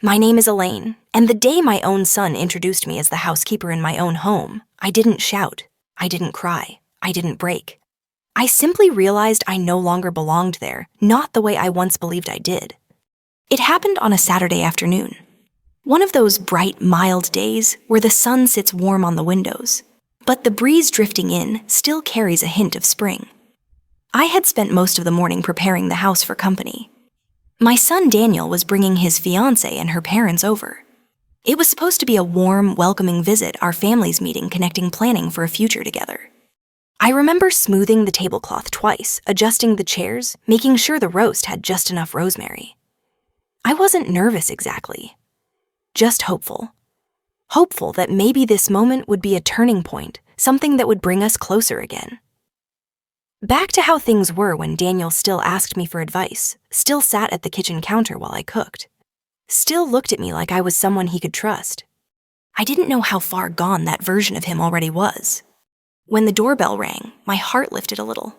My name is Elaine, and the day my own son introduced me as the housekeeper in my own home, I didn't shout, I didn't cry, I didn't break. I simply realized I no longer belonged there, not the way I once believed I did. It happened on a Saturday afternoon. One of those bright, mild days where the sun sits warm on the windows, but the breeze drifting in still carries a hint of spring. I had spent most of the morning preparing the house for company. My son Daniel was bringing his fiancée and her parents over. It was supposed to be a warm, welcoming visit our families meeting connecting planning for a future together. I remember smoothing the tablecloth twice, adjusting the chairs, making sure the roast had just enough rosemary. I wasn't nervous exactly, just hopeful. Hopeful that maybe this moment would be a turning point, something that would bring us closer again. Back to how things were when Daniel still asked me for advice, still sat at the kitchen counter while I cooked, still looked at me like I was someone he could trust. I didn't know how far gone that version of him already was. When the doorbell rang, my heart lifted a little.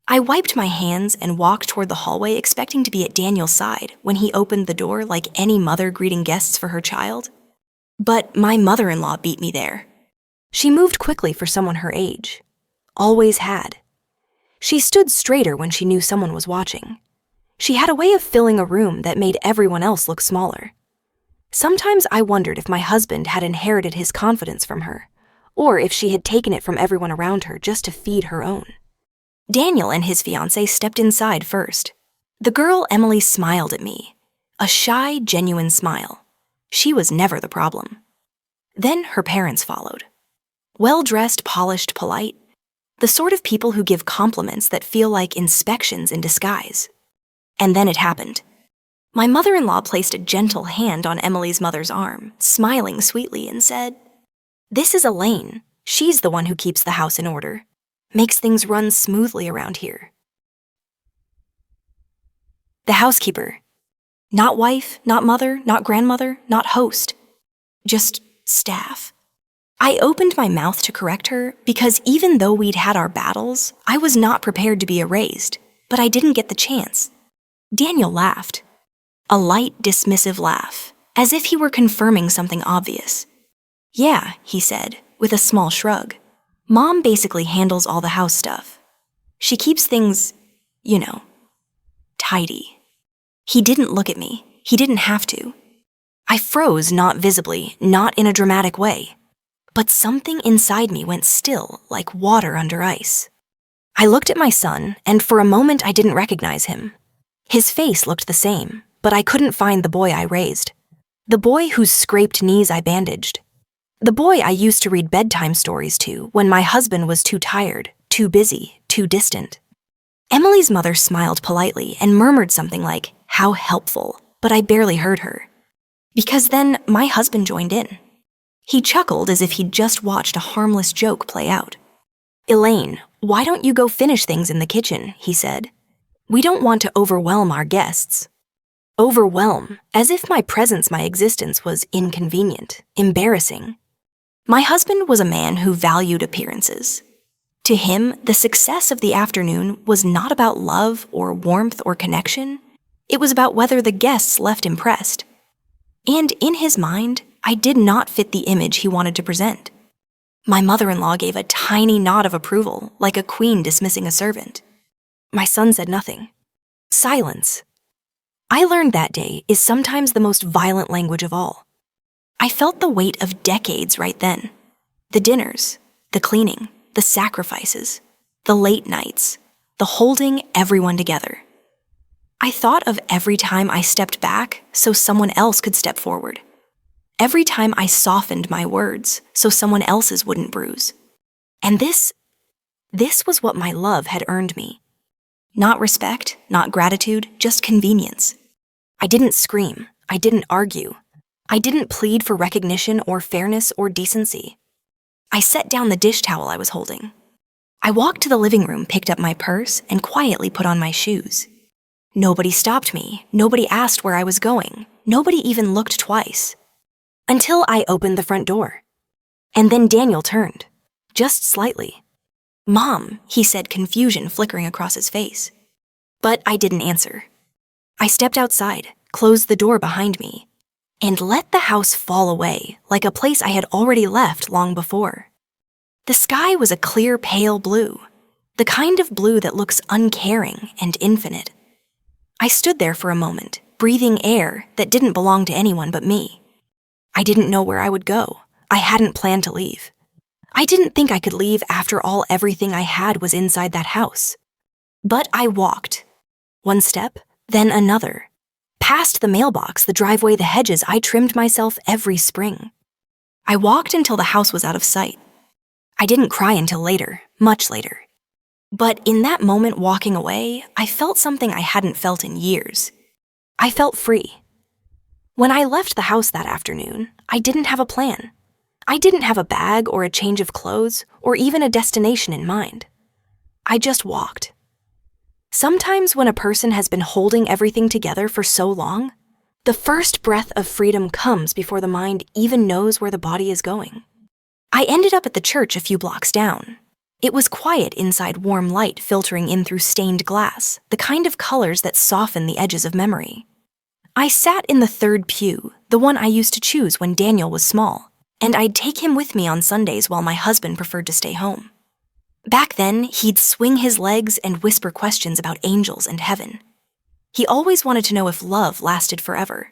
I wiped my hands and walked toward the hallway expecting to be at Daniel's side when he opened the door like any mother greeting guests for her child. But my mother-in-law beat me there. She moved quickly for someone her age. Always had. She stood straighter when she knew someone was watching. She had a way of filling a room that made everyone else look smaller. Sometimes I wondered if my husband had inherited his confidence from her, or if she had taken it from everyone around her just to feed her own. Daniel and his fiancée stepped inside first. The girl Emily smiled at me, a shy, genuine smile. She was never the problem. Then her parents followed. Well-dressed, polished, polite. The sort of people who give compliments that feel like inspections in disguise. And then it happened. My mother-in-law placed a gentle hand on Emily's mother's arm, smiling sweetly, and said, "This is Elaine. She's the one who keeps the house in order, makes things run smoothly around here." The housekeeper. Not wife, not mother, not grandmother, not host. Just staff. I opened my mouth to correct her because even though we'd had our battles, I was not prepared to be erased, but I didn't get the chance. Daniel laughed. A light, dismissive laugh, as if he were confirming something obvious. "Yeah," he said, with a small shrug. "Mom basically handles all the house stuff. She keeps things, tidy." He didn't look at me. He didn't have to. I froze, not visibly, not in a dramatic way. But something inside me went still, like water under ice. I looked at my son, and for a moment I didn't recognize him. His face looked the same, but I couldn't find the boy I raised. The boy whose scraped knees I bandaged. The boy I used to read bedtime stories to when my husband was too tired, too busy, too distant. Emily's mother smiled politely and murmured something like, "How helpful," but I barely heard her. Because then my husband joined in. He chuckled as if he'd just watched a harmless joke play out. "Elaine, why don't you go finish things in the kitchen?" he said. "We don't want to overwhelm our guests." Overwhelm, as if my presence, my existence was inconvenient, embarrassing. My husband was a man who valued appearances. To him, the success of the afternoon was not about love or warmth or connection. It was about whether the guests left impressed. And in his mind, I did not fit the image he wanted to present. My mother-in-law gave a tiny nod of approval, like a queen dismissing a servant. My son said nothing. Silence. I learned that day is sometimes the most violent language of all. I felt the weight of decades right then. The dinners, the cleaning, the sacrifices, the late nights, the holding everyone together. I thought of every time I stepped back so someone else could step forward. Every time I softened my words so someone else's wouldn't bruise. And this was what my love had earned me. Not respect, not gratitude, just convenience. I didn't scream. I didn't argue. I didn't plead for recognition or fairness or decency. I set down the dish towel I was holding. I walked to the living room, picked up my purse, and quietly put on my shoes. Nobody stopped me. Nobody asked where I was going. Nobody even looked twice. Until I opened the front door. And then Daniel turned, just slightly. "Mom," he said, confusion flickering across his face. But I didn't answer. I stepped outside, closed the door behind me, and let the house fall away like a place I had already left long before. The sky was a clear pale blue, the kind of blue that looks uncaring and infinite. I stood there for a moment, breathing air that didn't belong to anyone but me. I didn't know where I would go. I hadn't planned to leave. I didn't think I could leave after all everything I had was inside that house. But I walked. One step, then another. Past the mailbox, the driveway, the hedges, I trimmed myself every spring. I walked until the house was out of sight. I didn't cry until later, much later. But in that moment walking away, I felt something I hadn't felt in years. I felt free. When I left the house that afternoon, I didn't have a plan. I didn't have a bag or a change of clothes or even a destination in mind. I just walked. Sometimes when a person has been holding everything together for so long, the first breath of freedom comes before the mind even knows where the body is going. I ended up at the church a few blocks down. It was quiet inside, warm light filtering in through stained glass, the kind of colors that soften the edges of memory. I sat in the third pew, the one I used to choose when Daniel was small, and I'd take him with me on Sundays while my husband preferred to stay home. Back then, he'd swing his legs and whisper questions about angels and heaven. He always wanted to know if love lasted forever.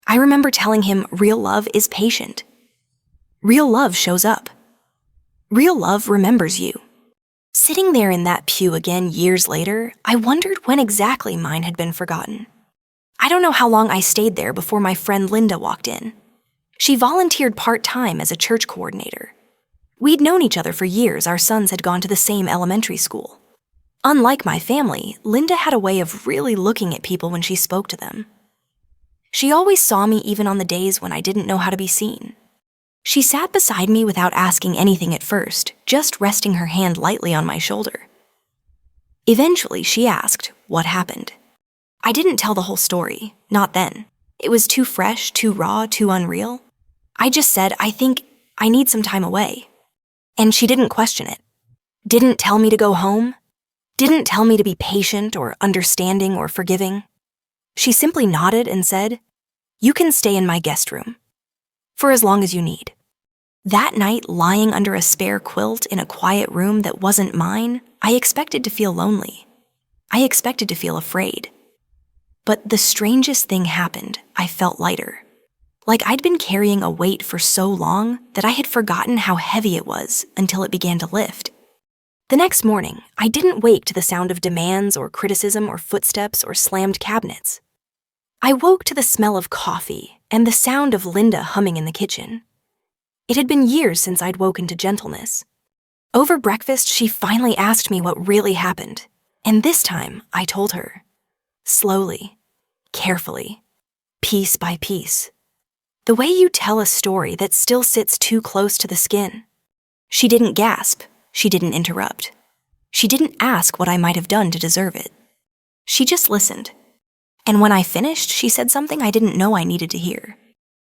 I remember telling him real love is patient. Real love shows up. Real love remembers you. Sitting there in that pew again years later, I wondered when exactly mine had been forgotten. I don't know how long I stayed there before my friend Linda walked in. She volunteered part-time as a church coordinator. We'd known each other for years. Our sons had gone to the same elementary school. Unlike my family, Linda had a way of really looking at people when she spoke to them. She always saw me even on the days when I didn't know how to be seen. She sat beside me without asking anything at first, just resting her hand lightly on my shoulder. Eventually, she asked, "What happened?" I didn't tell the whole story, not then. It was too fresh, too raw, too unreal. I just said, "I think I need some time away." And she didn't question it. Didn't tell me to go home. Didn't tell me to be patient or understanding or forgiving. She simply nodded and said, "You can stay in my guest room for as long as you need." That night, lying under a spare quilt in a quiet room that wasn't mine, I expected to feel lonely. I expected to feel afraid. But the strangest thing happened. I felt lighter. Like I'd been carrying a weight for so long that I had forgotten how heavy it was until it began to lift. The next morning, I didn't wake to the sound of demands or criticism or footsteps or slammed cabinets. I woke to the smell of coffee and the sound of Linda humming in the kitchen. It had been years since I'd woken to gentleness. Over breakfast, she finally asked me what really happened, and this time I told her. Slowly, carefully, piece by piece. The way you tell a story that still sits too close to the skin. She didn't gasp. She didn't interrupt. She didn't ask what I might have done to deserve it. She just listened. And when I finished, she said something I didn't know I needed to hear.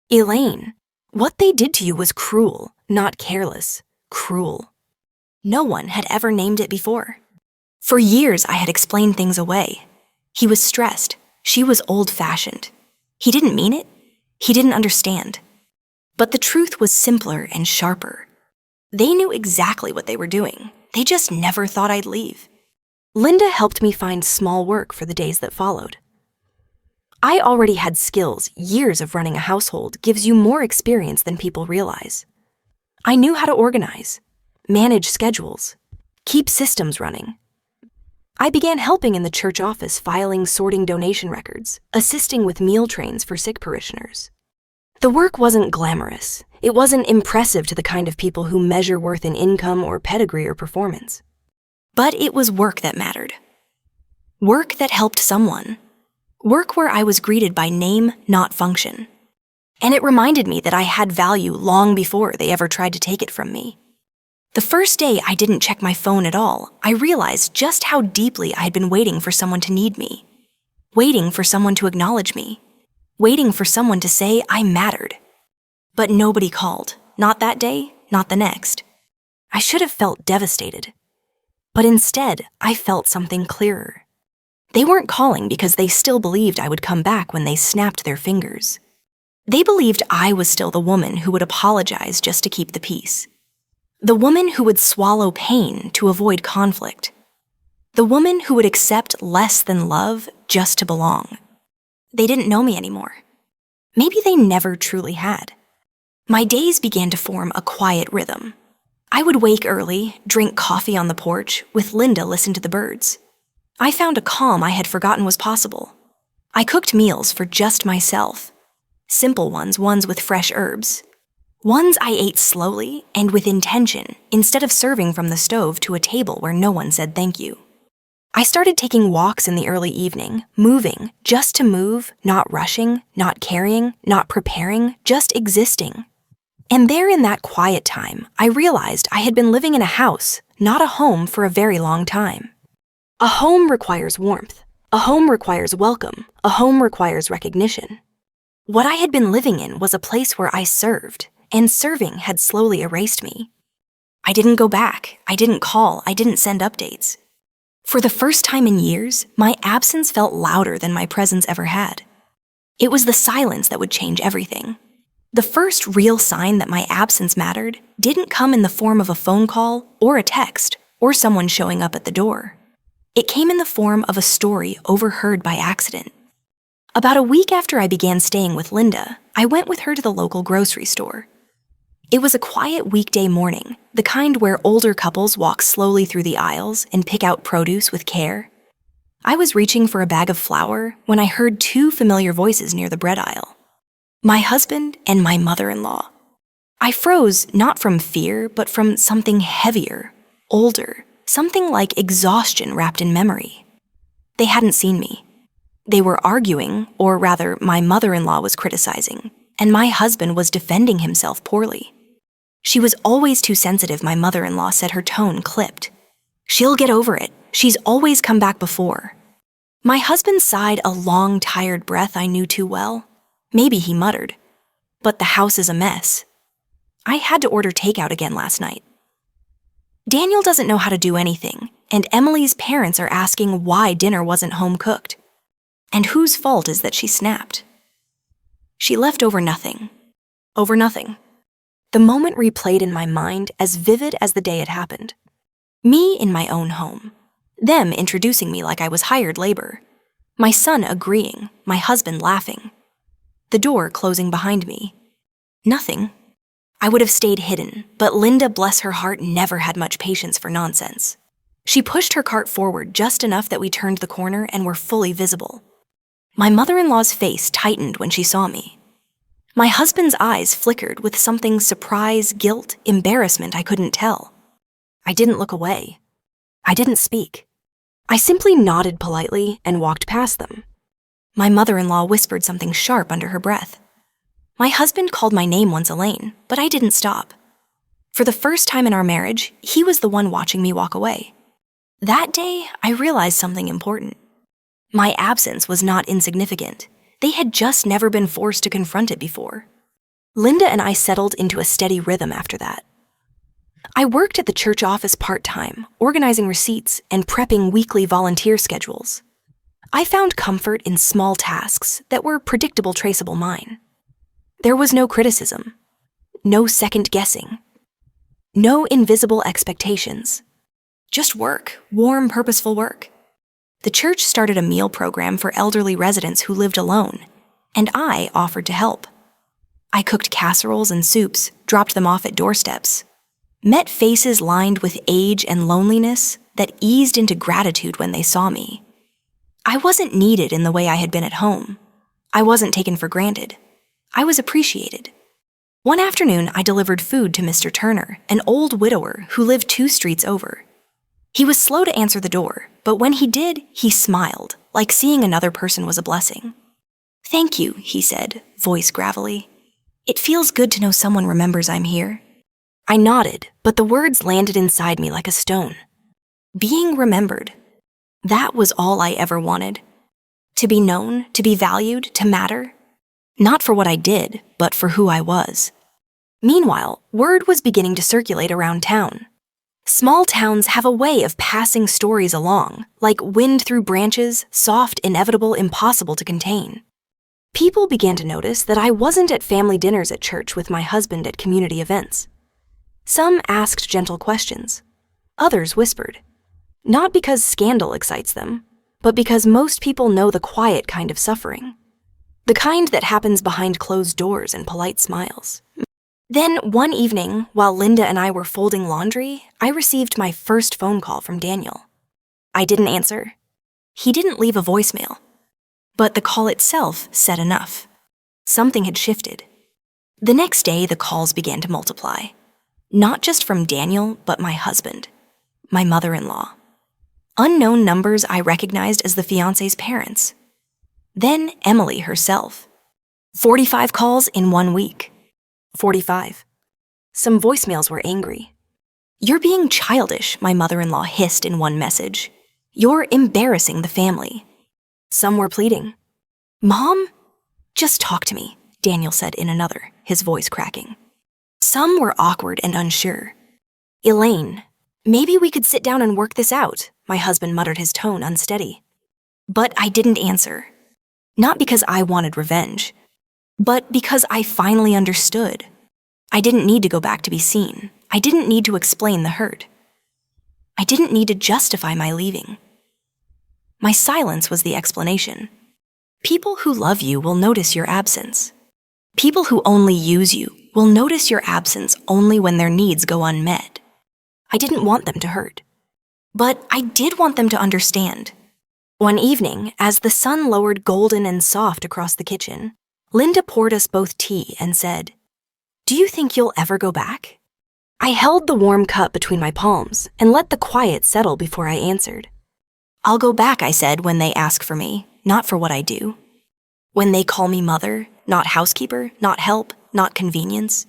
"Elaine, what they did to you was cruel, not careless. Cruel." No one had ever named it before. For years, I had explained things away. He was stressed. She was old-fashioned. He didn't mean it. He didn't understand. But the truth was simpler and sharper. They knew exactly what they were doing. They just never thought I'd leave. Linda helped me find small work for the days that followed. I already had skills. Years of running a household gives you more experience than people realize. I knew how to organize, manage schedules, keep systems running. I began helping in the church office, filing, sorting donation records, assisting with meal trains for sick parishioners. The work wasn't glamorous. It wasn't impressive to the kind of people who measure worth in income or pedigree or performance. But it was work that mattered. Work that helped someone. Work where I was greeted by name, not function. And it reminded me that I had value long before they ever tried to take it from me. The first day I didn't check my phone at all, I realized just how deeply I had been waiting for someone to need me. Waiting for someone to acknowledge me. Waiting for someone to say I mattered. But nobody called. Not that day, not the next. I should have felt devastated. But instead, I felt something clearer. They weren't calling because they still believed I would come back when they snapped their fingers. They believed I was still the woman who would apologize just to keep the peace. The woman who would swallow pain to avoid conflict. The woman who would accept less than love just to belong. They didn't know me anymore. Maybe they never truly had. My days began to form a quiet rhythm. I would wake early, drink coffee on the porch, with Linda listen to the birds. I found a calm I had forgotten was possible. I cooked meals for just myself. Simple ones with fresh herbs. Ones I ate slowly and with intention, instead of serving from the stove to a table where no one said thank you. I started taking walks in the early evening, moving, just to move, not rushing, not carrying, not preparing, just existing. And there in that quiet time, I realized I had been living in a house, not a home, for a very long time. A home requires warmth. A home requires welcome. A home requires recognition. What I had been living in was a place where I served, and serving had slowly erased me. I didn't go back. I didn't call. I didn't send updates. For the first time in years, my absence felt louder than my presence ever had. It was the silence that would change everything. The first real sign that my absence mattered didn't come in the form of a phone call or a text or someone showing up at the door. It came in the form of a story overheard by accident. About a week after I began staying with Linda, I went with her to the local grocery store. It was a quiet weekday morning, the kind where older couples walk slowly through the aisles and pick out produce with care. I was reaching for a bag of flour when I heard two familiar voices near the bread aisle. My husband and my mother-in-law. I froze not from fear, but from something heavier, older, something like exhaustion wrapped in memory. They hadn't seen me. They were arguing, or rather, my mother-in-law was criticizing, and my husband was defending himself poorly. She was always too sensitive, my mother-in-law said, her tone clipped. She'll get over it. She's always come back before. My husband sighed a long, tired breath I knew too well. Maybe he muttered, but the house is a mess. I had to order takeout again last night. Daniel doesn't know how to do anything, and Emily's parents are asking why dinner wasn't home cooked. And whose fault is that she snapped? She left over nothing. Over nothing. The moment replayed in my mind as vivid as the day it happened. Me in my own home. Them introducing me like I was hired labor. My son agreeing, my husband laughing. The door closing behind me. Nothing. I would have stayed hidden, but Linda, bless her heart, never had much patience for nonsense. She pushed her cart forward just enough that we turned the corner and were fully visible. My mother-in-law's face tightened when she saw me. My husband's eyes flickered with something surprise, guilt, embarrassment I couldn't tell. I didn't look away. I didn't speak. I simply nodded politely and walked past them. My mother-in-law whispered something sharp under her breath. My husband called my name once, Elaine, but I didn't stop. For the first time in our marriage, he was the one watching me walk away. That day, I realized something important. My absence was not insignificant. They had just never been forced to confront it before. Linda and I settled into a steady rhythm after that. I worked at the church office part-time, organizing receipts and prepping weekly volunteer schedules. I found comfort in small tasks that were predictable, traceable mine. There was no criticism, no second guessing, no invisible expectations. Just work, warm, purposeful work. The church started a meal program for elderly residents who lived alone, and I offered to help. I cooked casseroles and soups, dropped them off at doorsteps, met faces lined with age and loneliness that eased into gratitude when they saw me. I wasn't needed in the way I had been at home. I wasn't taken for granted. I was appreciated. One afternoon, I delivered food to Mr. Turner, an old widower who lived 2 streets over. He was slow to answer the door, but when he did, he smiled, like seeing another person was a blessing. "Thank you," he said, voice gravelly. "It feels good to know someone remembers I'm here." I nodded, but the words landed inside me like a stone. Being remembered. That was all I ever wanted. To be known, to be valued, to matter. Not for what I did, but for who I was. Meanwhile, word was beginning to circulate around town. Small towns have a way of passing stories along, like wind through branches, soft, inevitable, impossible to contain. People began to notice that I wasn't at family dinners at church with my husband at community events. Some asked gentle questions. Others whispered. Not because scandal excites them, but because most people know the quiet kind of suffering. The kind that happens behind closed doors and polite smiles. Then, one evening, while Linda and I were folding laundry, I received my first phone call from Daniel. I didn't answer. He didn't leave a voicemail. But the call itself said enough. Something had shifted. The next day, the calls began to multiply. Not just from Daniel, but my husband, my mother-in-law. Unknown numbers I recognized as the fiancé's parents. Then Emily herself. 45 calls in 1 week. 45. Some voicemails were angry. "You're being childish," my mother-in-law hissed in one message. "You're embarrassing the family." Some were pleading. "Mom, just talk to me," Daniel said in another, his voice cracking. Some were awkward and unsure. "Elaine, maybe we could sit down and work this out," my husband muttered, his tone unsteady. But I didn't answer. Not because I wanted revenge, but because I finally understood. I didn't need to go back to be seen. I didn't need to explain the hurt. I didn't need to justify my leaving. My silence was the explanation. People who love you will notice your absence. People who only use you will notice your absence only when their needs go unmet. I didn't want them to hurt. But I did want them to understand. One evening, as the sun lowered golden and soft across the kitchen, Linda poured us both tea and said, "Do you think you'll ever go back?" I held the warm cup between my palms and let the quiet settle before I answered. "I'll go back," I said, "when they ask for me, not for what I do. When they call me mother, not housekeeper, not help, not convenience.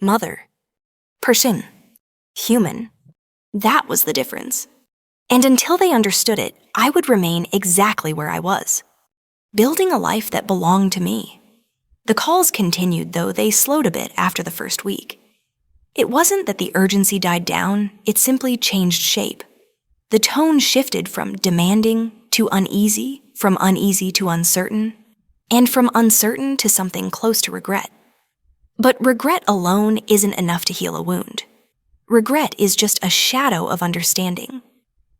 Mother. Person. Human. That was the difference. And until they understood it, I would remain exactly where I was, building a life that belonged to me. The calls continued, though they slowed a bit after the first week. It wasn't that the urgency died down, it simply changed shape. The tone shifted from demanding to uneasy, from uneasy to uncertain, and from uncertain to something close to regret. But regret alone isn't enough to heal a wound. Regret is just a shadow of understanding.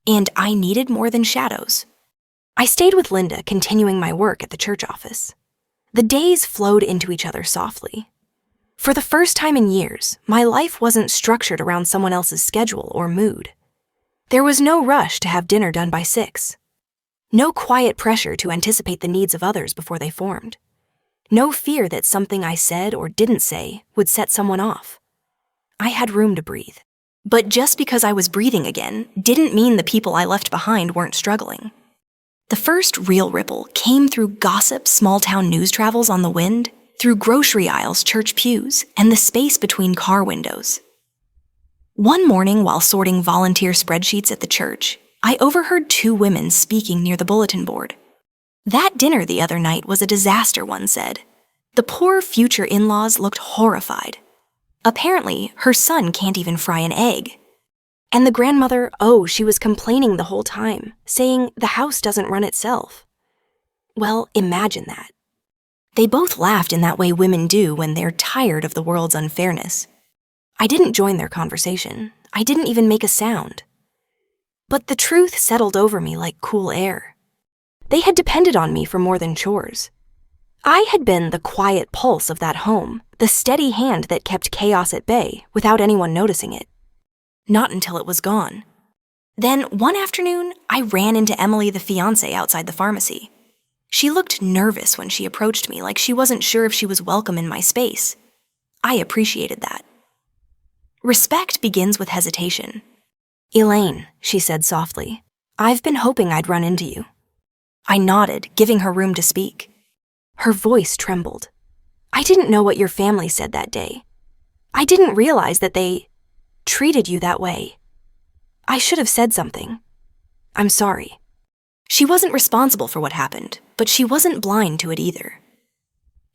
And I needed more than shadows. I stayed with Linda, continuing my work at the church office. The days flowed into each other softly. For the first time in years, my life wasn't structured around someone else's schedule or mood. There was no rush to have dinner done by 6. No quiet pressure to anticipate the needs of others before they formed. No fear that something I said or didn't say would set someone off. I had room to breathe. But just because I was breathing again didn't mean the people I left behind weren't struggling. The first real ripple came through gossip, small-town news travels on the wind, through grocery aisles, church pews, and the space between car windows. One morning, while sorting volunteer spreadsheets at the church, I overheard 2 women speaking near the bulletin board. That dinner the other night was a disaster, one said. The poor future in-laws looked horrified. Apparently, her son can't even fry an egg. And the grandmother, she was complaining the whole time, saying the house doesn't run itself. Well, imagine that. They both laughed in that way women do when they're tired of the world's unfairness. I didn't join their conversation. I didn't even make a sound. But the truth settled over me like cool air. They had depended on me for more than chores. I had been the quiet pulse of that home, the steady hand that kept chaos at bay without anyone noticing it. Not until it was gone. Then, one afternoon, I ran into Emily, the fiancé, outside the pharmacy. She looked nervous when she approached me, like she wasn't sure if she was welcome in my space. I appreciated that. Respect begins with hesitation. "Elaine," she said softly, "I've been hoping I'd run into you." I nodded, giving her room to speak. Her voice trembled. "I didn't know what your family said that day. I didn't realize that they treated you that way. I should have said something. I'm sorry." She wasn't responsible for what happened, but she wasn't blind to it either.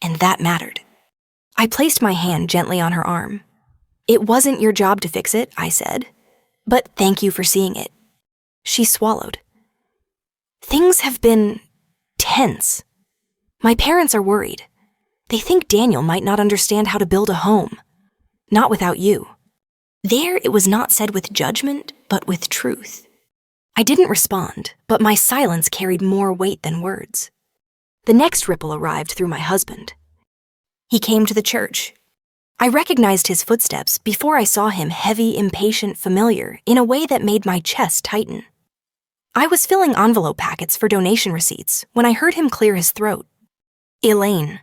And that mattered. I placed my hand gently on her arm. "It wasn't your job to fix it," I said, "but thank you for seeing it." She swallowed. "Things have been tense." My parents are worried. They think Daniel might not understand how to build a home. Not without you." There it was not said with judgment, but with truth. I didn't respond, but my silence carried more weight than words. The next ripple arrived through my husband. He came to the church. I recognized his footsteps before I saw him heavy, impatient, familiar, in a way that made my chest tighten. I was filling envelope packets for donation receipts when I heard him clear his throat. "Elaine."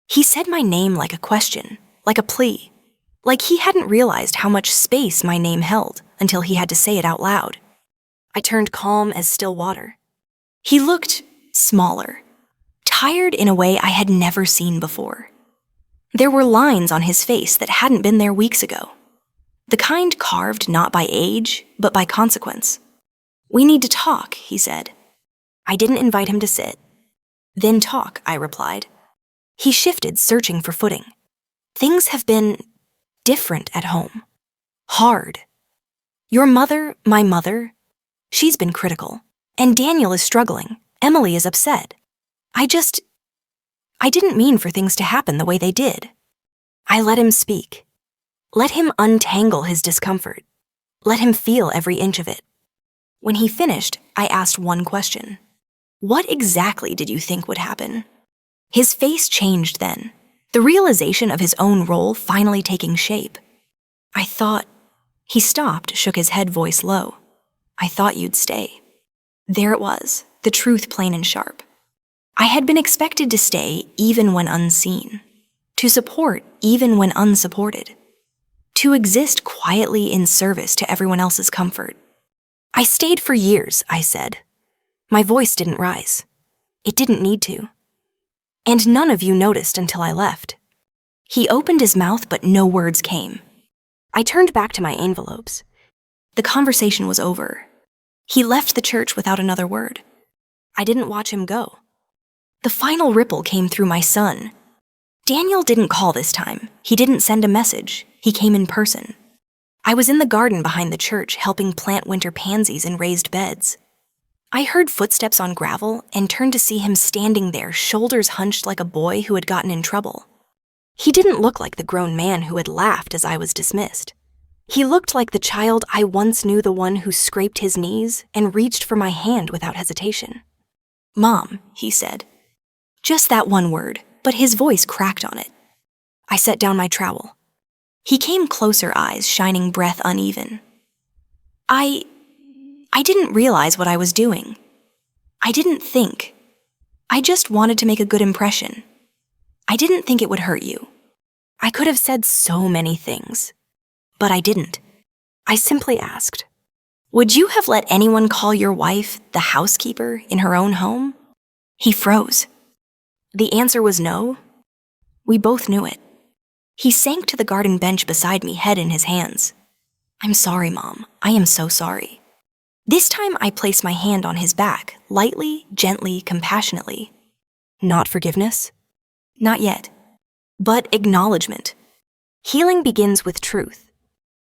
He said my name like a question, like a plea, like he hadn't realized how much space my name held until he had to say it out loud. I turned calm as still water. He looked smaller, tired in a way I had never seen before. There were lines on his face that hadn't been there weeks ago, the kind carved not by age, but by consequence. "We need to talk," he said. I didn't invite him to sit. "Then talk," I replied. He shifted, searching for footing. "Things have been different at home. Hard. Your mother, my mother, she's been critical. And Daniel is struggling. Emily is upset. I didn't mean for things to happen the way they did." I let him speak. Let him untangle his discomfort. Let him feel every inch of it. When he finished, I asked one question. "What exactly did you think would happen?" His face changed then, the realization of his own role finally taking shape. "I thought—" He stopped, shook his head, voice low. "I thought you'd stay." There it was, the truth plain and sharp. I had been expected to stay even when unseen, to support even when unsupported, to exist quietly in service to everyone else's comfort. "I stayed for years," I said. My voice didn't rise. It didn't need to. "And none of you noticed until I left." He opened his mouth, but no words came. I turned back to my envelopes. The conversation was over. He left the church without another word. I didn't watch him go. The final ripple came through my son. Daniel didn't call this time. He didn't send a message. He came in person. I was in the garden behind the church helping plant winter pansies in raised beds. I heard footsteps on gravel and turned to see him standing there, shoulders hunched like a boy who had gotten in trouble. He didn't look like the grown man who had laughed as I was dismissed. He looked like the child I once knew, the one who scraped his knees and reached for my hand without hesitation. "Mom," he said. Just that one word, but his voice cracked on it. I set down my trowel. He came closer, eyes shining, breath uneven. I didn't realize what I was doing. I didn't think. I just wanted to make a good impression. I didn't think it would hurt you. I could have said so many things, but I didn't. I simply asked, "Would you have let anyone call your wife the housekeeper in her own home?" He froze. The answer was no. We both knew it. He sank to the garden bench beside me, head in his hands. "I'm sorry, Mom. I am so sorry." This time I placed my hand on his back, lightly, gently, compassionately. Not forgiveness? Not yet. But acknowledgement. Healing begins with truth.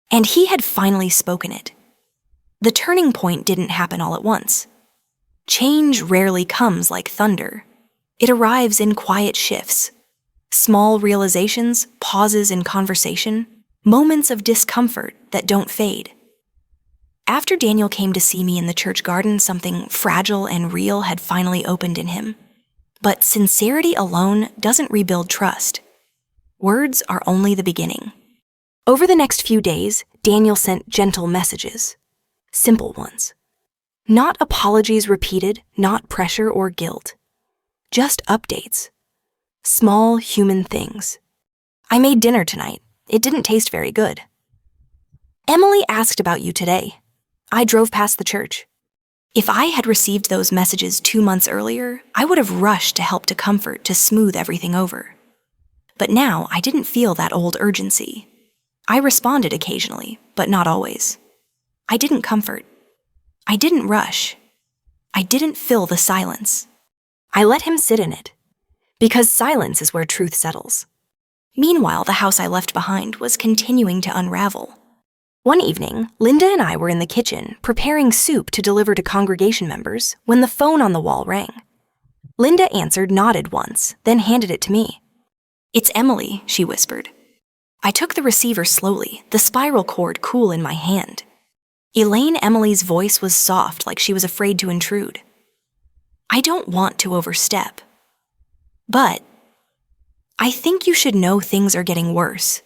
And he had finally spoken it. The turning point didn't happen all at once. Change rarely comes like thunder. It arrives in quiet shifts. Small realizations, pauses in conversation, moments of discomfort that don't fade. After Daniel came to see me in the church garden, something fragile and real had finally opened in him. But sincerity alone doesn't rebuild trust. Words are only the beginning. Over the next few days, Daniel sent gentle messages. Simple ones. Not apologies repeated, not pressure or guilt. Just updates. Small human things. "I made dinner tonight. It didn't taste very good. Emily asked about you today. I drove past the church." If I had received those messages 2 months earlier, I would have rushed to help, to comfort, to smooth everything over. But now I didn't feel that old urgency. I responded occasionally, but not always. I didn't comfort. I didn't rush. I didn't fill the silence. I let him sit in it, because silence is where truth settles. Meanwhile, the house I left behind was continuing to unravel. One evening, Linda and I were in the kitchen preparing soup to deliver to congregation members when the phone on the wall rang. Linda answered, nodded once, then handed it to me. "It's Emily," she whispered. I took the receiver slowly, the spiral cord cool in my hand. Emily's voice was soft, like she was afraid to intrude. "I don't want to overstep, but I think you should know things are getting worse.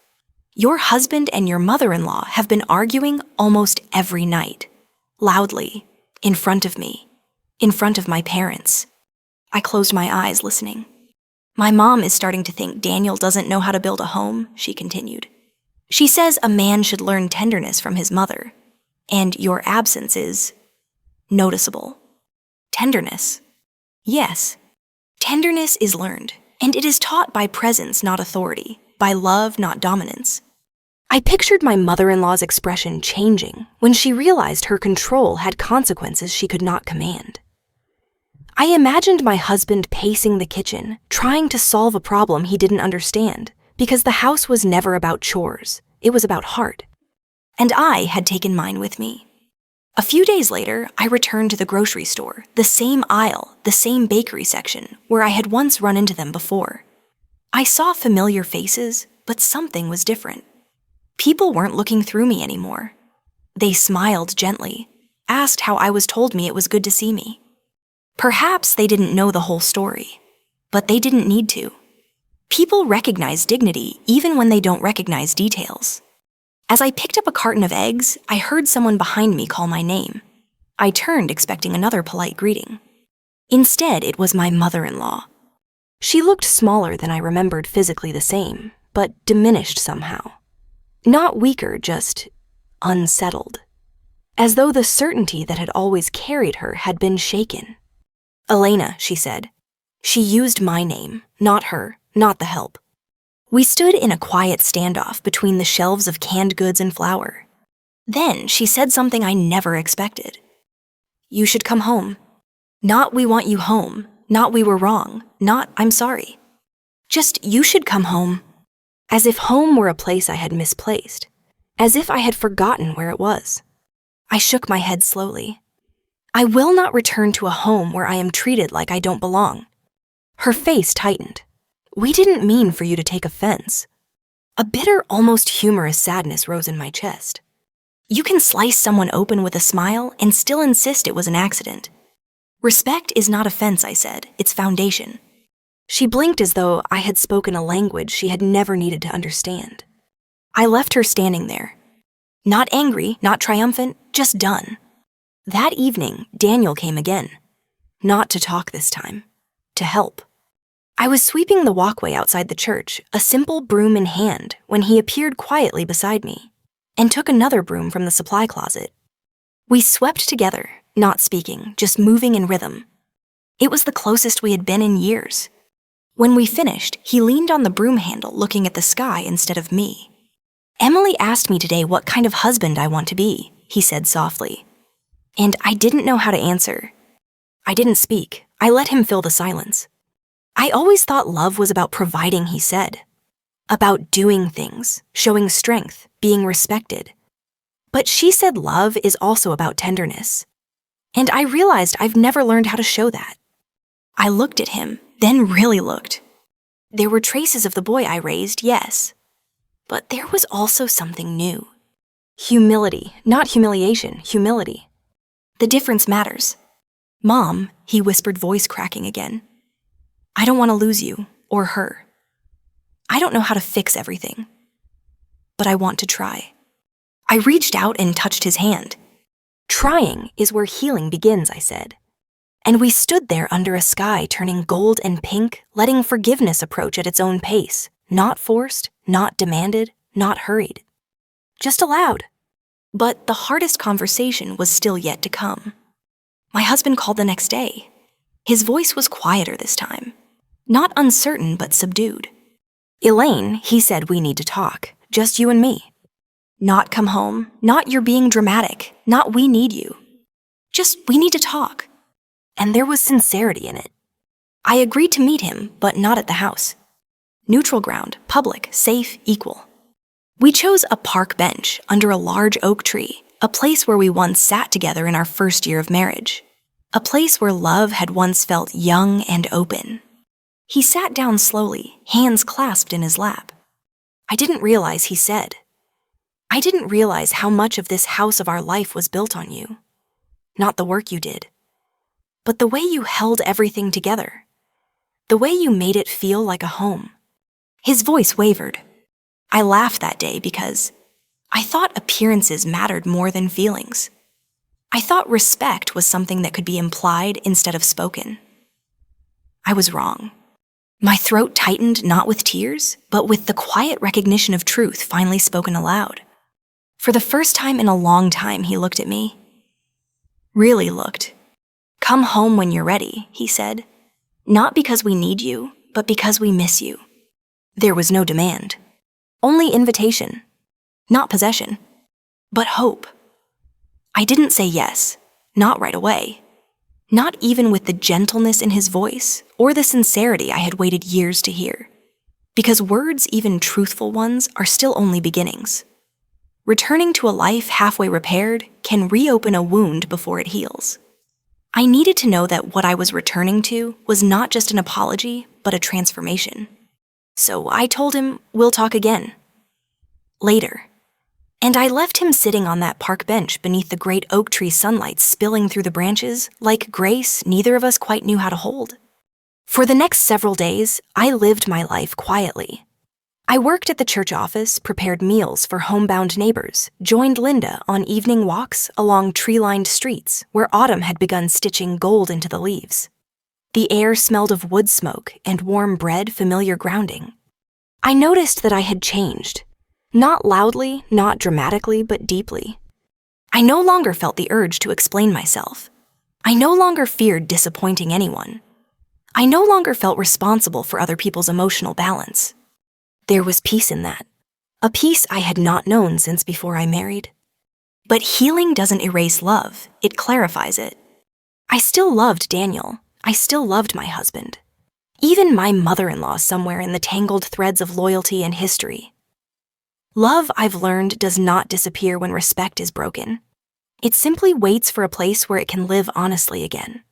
Your husband and your mother-in-law have been arguing almost every night, loudly, in front of me, in front of my parents." I closed my eyes, listening. "My mom is starting to think Daniel doesn't know how to build a home," she continued. "She says a man should learn tenderness from his mother, and your absence is noticeable." Tenderness. Yes, tenderness is learned, and it is taught by presence, not authority, by love, not dominance. I pictured my mother-in-law's expression changing when she realized her control had consequences she could not command. I imagined my husband pacing the kitchen, trying to solve a problem he didn't understand, because the house was never about chores, it was about heart. And I had taken mine with me. A few days later, I returned to the grocery store, the same aisle, the same bakery section, where I had once run into them before. I saw familiar faces, but something was different. People weren't looking through me anymore. They smiled gently, asked how I was told me it was good to see me. Perhaps they didn't know the whole story, but they didn't need to. People recognize dignity even when they don't recognize details. As I picked up a carton of eggs, I heard someone behind me call my name. I turned, expecting another polite greeting. Instead, it was my mother-in-law. She looked smaller than I remembered, physically the same, but diminished somehow. Not weaker, just unsettled. As though the certainty that had always carried her had been shaken. "Elena," she said. She used my name, not her, not the help. We stood in a quiet standoff between the shelves of canned goods and flour. Then she said something I never expected. "You should come home. Not we want you home, not we were wrong, not I'm sorry. Just you should come home." As if home were a place I had misplaced, as if I had forgotten where it was. I shook my head slowly. "I will not return to a home where I am treated like I don't belong." Her face tightened. "We didn't mean for you to take offense." A bitter, almost humorous sadness rose in my chest. You can slice someone open with a smile and still insist it was an accident. "Respect is not offense," I said. "It's foundation." She blinked as though I had spoken a language she had never needed to understand. I left her standing there. Not angry, not triumphant, just done. That evening, Daniel came again. Not to talk this time. To help. I was sweeping the walkway outside the church, a simple broom in hand, when he appeared quietly beside me, and took another broom from the supply closet. We swept together, not speaking, just moving in rhythm. It was the closest we had been in years. When we finished, he leaned on the broom handle, looking at the sky instead of me. "Emily asked me today what kind of husband I want to be," he said softly. And I didn't know how to answer. I didn't speak. I let him fill the silence. I always thought love was about providing, he said. About doing things, showing strength, being respected. But she said love is also about tenderness. And I realized I've never learned how to show that. I looked at him, then really looked. There were traces of the boy I raised, yes. But there was also something new. Humility, not humiliation, humility. The difference matters. "Mom," he whispered, voice cracking again. "I don't want to lose you, or her. I don't know how to fix everything. But I want to try." I reached out and touched his hand. "Trying is where healing begins," I said. And we stood there under a sky turning gold and pink, letting forgiveness approach at its own pace, not forced, not demanded, not hurried. Just allowed. But the hardest conversation was still yet to come. My husband called the next day. His voice was quieter this time. Not uncertain, but subdued. "Elaine," he said, "we need to talk. Just you and me. Not come home, not you're being dramatic, not we need you. Just we need to talk." And there was sincerity in it. I agreed to meet him, but not at the house. Neutral ground, public, safe, equal. We chose a park bench under a large oak tree, a place where we once sat together in our first year of marriage. a place where love had once felt young and open. He sat down slowly, hands clasped in his lap. I didn't realize he said, "I didn't realize how much of this house of our life was built on you. Not the work you did, but the way you held everything together. The way you made it feel like a home." His voice wavered. I laughed that day because I thought appearances mattered more than feelings. I thought respect was something that could be implied instead of spoken. I was wrong. My throat tightened not with tears, but with the quiet recognition of truth finally spoken aloud. For the first time in a long time, he looked at me. Really looked. "Come home when you're ready," he said. "Not because we need you, but because we miss you." There was no demand. Only invitation. Not possession. But hope. I didn't say yes. Not right away. Not even with the gentleness in his voice or the sincerity I had waited years to hear. Because words, even truthful ones, are still only beginnings. Returning to a life halfway repaired can reopen a wound before it heals. I needed to know that what I was returning to was not just an apology, but a transformation. So I told him, "We'll talk again." Later. And I left him sitting on that park bench beneath the great oak tree sunlight spilling through the branches like grace neither of us quite knew how to hold. For the next several days, I lived my life quietly. I worked at the church office, prepared meals for homebound neighbors, joined Linda on evening walks along tree-lined streets where autumn had begun stitching gold into the leaves. The air smelled of wood smoke and warm bread familiar grounding. I noticed that I had changed. Not loudly, not dramatically, but deeply. I no longer felt the urge to explain myself. I no longer feared disappointing anyone. I no longer felt responsible for other people's emotional balance. There was peace in that, a peace I had not known since before I married. But healing doesn't erase love, it clarifies it. I still loved Daniel. I still loved my husband. Even my mother-in-law somewhere in the tangled threads of loyalty and history. Love, I've learned, does not disappear when respect is broken. It simply waits for a place where it can live honestly again.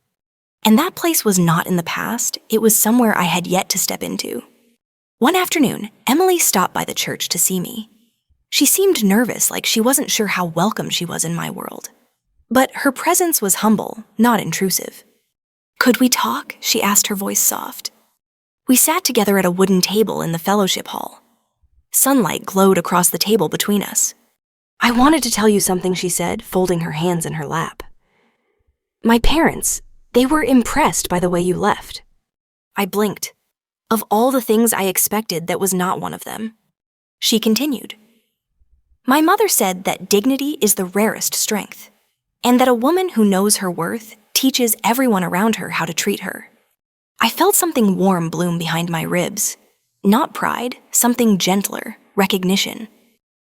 And that place was not in the past, it was somewhere I had yet to step into. One afternoon, Emily stopped by the church to see me. She seemed nervous, like she wasn't sure how welcome she was in my world. But her presence was humble, not intrusive. "Could we talk?" she asked, her voice soft. We sat together at a wooden table in the fellowship hall. Sunlight glowed across the table between us. "I wanted to tell you something," she said, folding her hands in her lap. "My parents, they were impressed by the way you left." I blinked. Of all the things I expected, that was not one of them. She continued. "My mother said that dignity is the rarest strength, and that a woman who knows her worth teaches everyone around her how to treat her." I felt something warm bloom behind my ribs. Not pride, something gentler, recognition.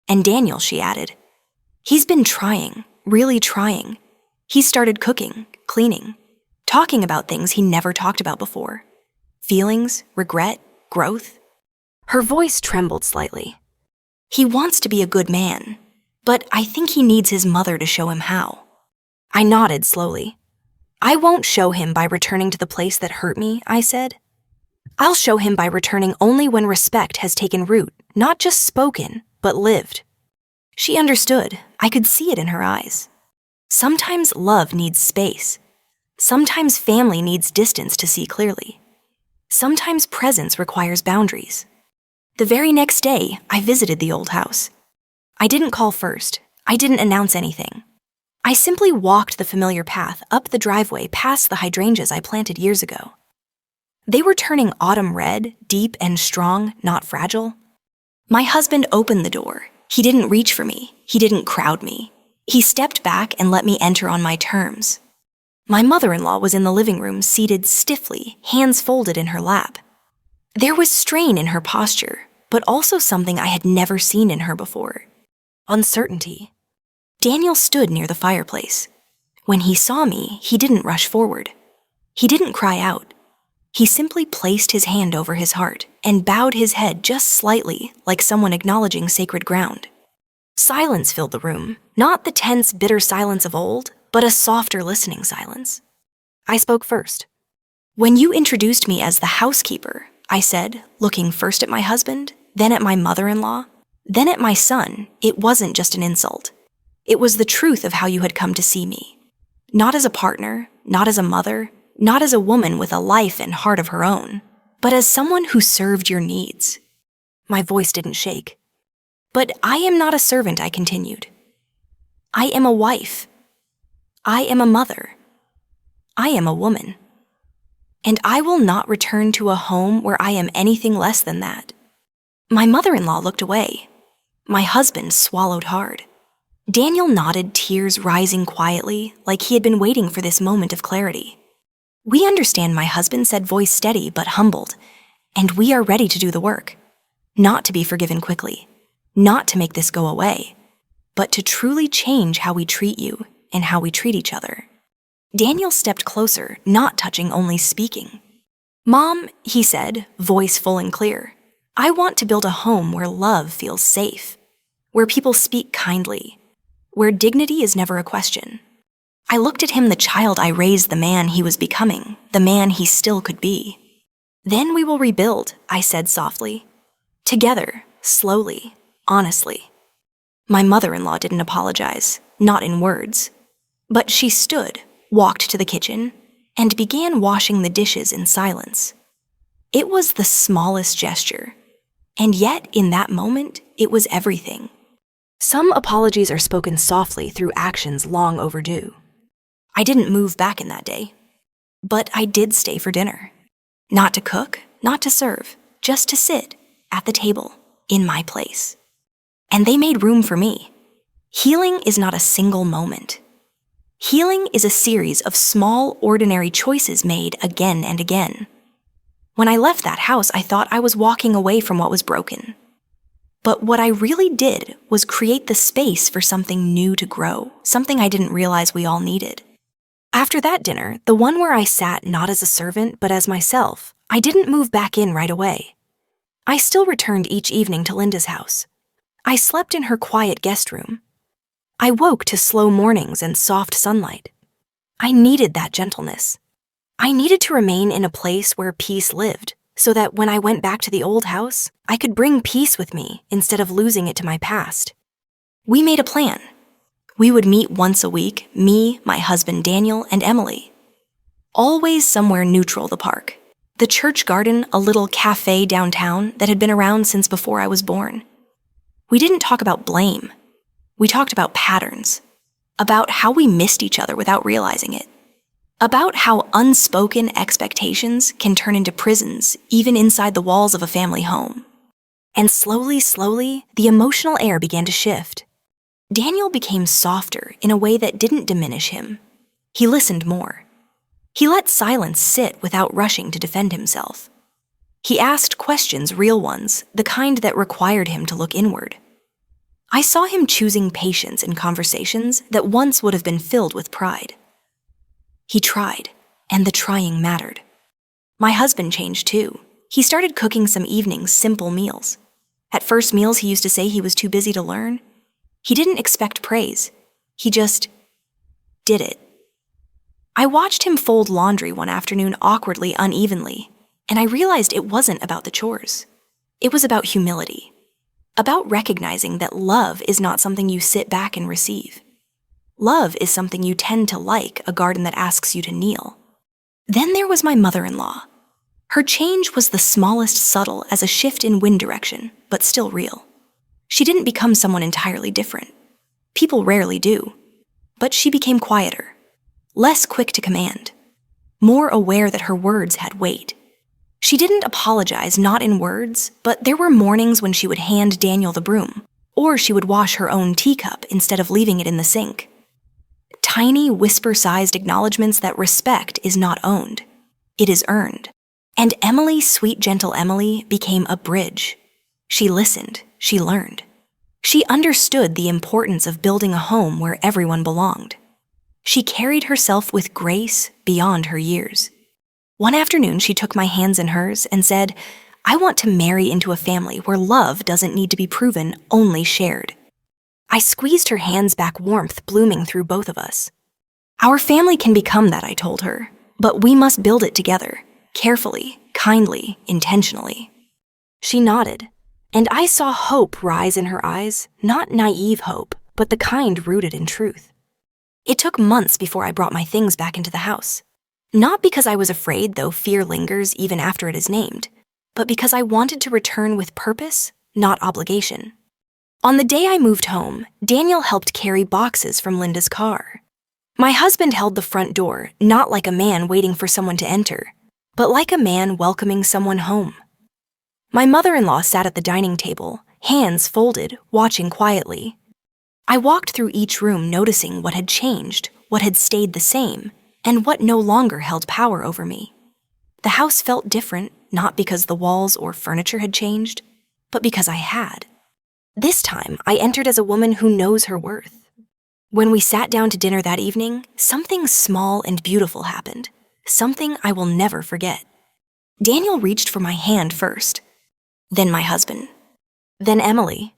"And Daniel," she added, "he's been trying, really trying. He started cooking, cleaning, talking about things he never talked about before. Feelings, regret, growth." Her voice trembled slightly. "He wants to be a good man, but I think he needs his mother to show him how." I nodded slowly. "I won't show him by returning to the place that hurt me," I said. "I'll show him by returning only when respect has taken root, not just spoken, but lived." She understood. I could see it in her eyes. Sometimes love needs space. Sometimes family needs distance to see clearly. Sometimes presence requires boundaries. The very next day, I visited the old house. I didn't call first. I didn't announce anything. I simply walked the familiar path up the driveway past the hydrangeas I planted years ago. They were turning autumn red, deep and strong, not fragile. My husband opened the door. He didn't reach for me. He didn't crowd me. He stepped back and let me enter on my terms. My mother-in-law was in the living room, seated stiffly, hands folded in her lap. There was strain in her posture, but also something I had never seen in her before. Uncertainty. Daniel stood near the fireplace. When he saw me, he didn't rush forward. He didn't cry out. He simply placed his hand over his heart and bowed his head just slightly, like someone acknowledging sacred ground. Silence filled the room, not the tense, bitter silence of old, but a softer listening silence. I spoke first. "When you introduced me as the housekeeper," I said, looking first at my husband, then at my mother-in-law, then at my son, it wasn't just an insult. It was the truth of how you had come to see me. Not as a partner, not as a mother, not as a woman with a life and heart of her own, but as someone who served your needs. My voice didn't shake. "But I am not a servant," I continued. "I am a wife. I am a mother. I am a woman. And I will not return to a home where I am anything less than that." My mother-in-law looked away. My husband swallowed hard. Daniel nodded, tears rising quietly, like he had been waiting for this moment of clarity. "We understand," my husband said, voice steady but humbled, "and we are ready to do the work. Not to be forgiven quickly, not to make this go away, but to truly change how we treat you and how we treat each other." Daniel stepped closer, not touching, only speaking. "Mom," he said, voice full and clear, "I want to build a home where love feels safe, where people speak kindly, where dignity is never a question." I looked at him, the child I raised, the man he was becoming, the man he still could be. "Then we will rebuild," I said softly. "Together, slowly, honestly." My mother-in-law didn't apologize, not in words. But she stood, walked to the kitchen, and began washing the dishes in silence. It was the smallest gesture, and yet in that moment, it was everything. Some apologies are spoken softly through actions long overdue. I didn't move back in that day, but I did stay for dinner. Not to cook, not to serve, just to sit at the table, in my place. And they made room for me. Healing is not a single moment. Healing is a series of small, ordinary choices made again and again. When I left that house, I thought I was walking away from what was broken. But what I really did was create the space for something new to grow, something I didn't realize we all needed. After that dinner, the one where I sat not as a servant but as myself, I didn't move back in right away. I still returned each evening to Linda's house. I slept in her quiet guest room. I woke to slow mornings and soft sunlight. I needed that gentleness. I needed to remain in a place where peace lived, so that when I went back to the old house, I could bring peace with me instead of losing it to my past. We made a plan. We would meet once a week, me, my husband Daniel, and Emily. Always somewhere neutral, the park. The church garden, a little cafe downtown that had been around since before I was born. We didn't talk about blame. We talked about patterns, about how we missed each other without realizing it, about how unspoken expectations can turn into prisons even inside the walls of a family home. And slowly, the emotional air began to shift. Daniel became softer in a way that didn't diminish him. He listened more. He let silence sit without rushing to defend himself. He asked questions, real ones, the kind that required him to look inward. I saw him choosing patience in conversations that once would have been filled with pride. He tried, and the trying mattered. My husband changed too. He started cooking some evenings simple meals. At first meals, he used to say he was too busy to learn. He didn't expect praise. He just did it. I watched him fold laundry one afternoon awkwardly, unevenly, and I realized it wasn't about the chores. It was about humility, about recognizing that love is not something you sit back and receive. Love is something you tend to like a garden that asks you to kneel. Then there was my mother-in-law. Her change was the smallest, subtle as a shift in wind direction, but still real. She didn't become someone entirely different. People rarely do. But she became quieter, less quick to command, more aware that her words had weight. She didn't apologize, not in words, but there were mornings when she would hand Daniel the broom, or she would wash her own teacup instead of leaving it in the sink. Tiny, whisper-sized acknowledgments that respect is not owned. It is earned. And Emily, sweet, gentle Emily, became a bridge. She listened. She learned. She understood the importance of building a home where everyone belonged. She carried herself with grace beyond her years. One afternoon, she took my hands in hers and said, "I want to marry into a family where love doesn't need to be proven, only shared." I squeezed her hands back, warmth blooming through both of us. "Our family can become that," I told her. but we must build it together, carefully, kindly, intentionally. She nodded, and I saw hope rise in her eyes, not naive hope, but the kind rooted in truth. It took months before I brought my things back into the house. Not because I was afraid, though fear lingers even after it is named, but because I wanted to return with purpose, not obligation. On the day I moved home, Daniel helped carry boxes from Linda's car. My husband held the front door, not like a man waiting for someone to enter, but like a man welcoming someone home. My mother-in-law sat at the dining table, hands folded, watching quietly. I walked through each room noticing what had changed, what had stayed the same, and what no longer held power over me. The house felt different, not because the walls or furniture had changed, but because I had. This time, I entered as a woman who knows her worth. When we sat down to dinner that evening, something small and beautiful happened, something I will never forget. Daniel reached for my hand first, then my husband, then Emily.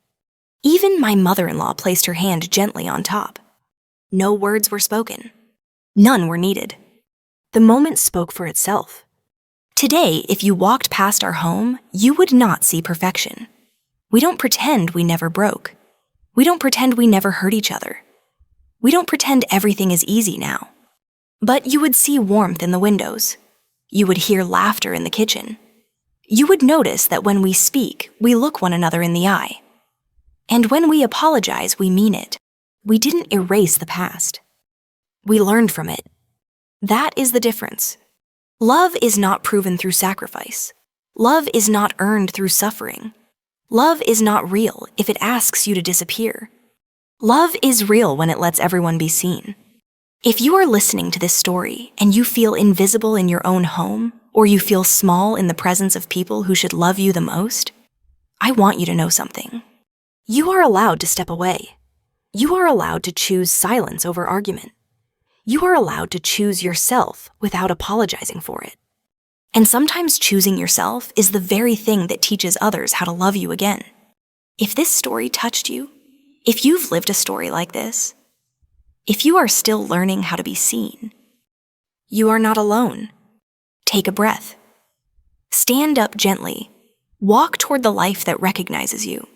Even my mother-in-law placed her hand gently on top. No words were spoken. None were needed. The moment spoke for itself. Today, if you walked past our home, you would not see perfection. We don't pretend we never broke. We don't pretend we never hurt each other. We don't pretend everything is easy now. But you would see warmth in the windows. You would hear laughter in the kitchen. You would notice that when we speak, we look one another in the eye. And when we apologize, we mean it. We didn't erase the past. We learned from it. That is the difference. Love is not proven through sacrifice. Love is not earned through suffering. Love is not real if it asks you to disappear. Love is real when it lets everyone be seen. If you are listening to this story and you feel invisible in your own home, or you feel small in the presence of people who should love you the most, I want you to know something. You are allowed to step away. You are allowed to choose silence over argument. You are allowed to choose yourself without apologizing for it. And sometimes choosing yourself is the very thing that teaches others how to love you again. If this story touched you, if you've lived a story like this, if you are still learning how to be seen, you are not alone. Take a breath. Stand up gently. Walk toward the life that recognizes you.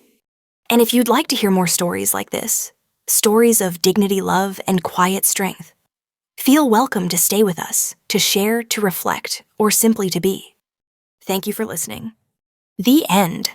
And if you'd like to hear more stories like this, stories of dignity, love, and quiet strength, feel welcome to stay with us, to share, to reflect, or simply to be. Thank you for listening. The end.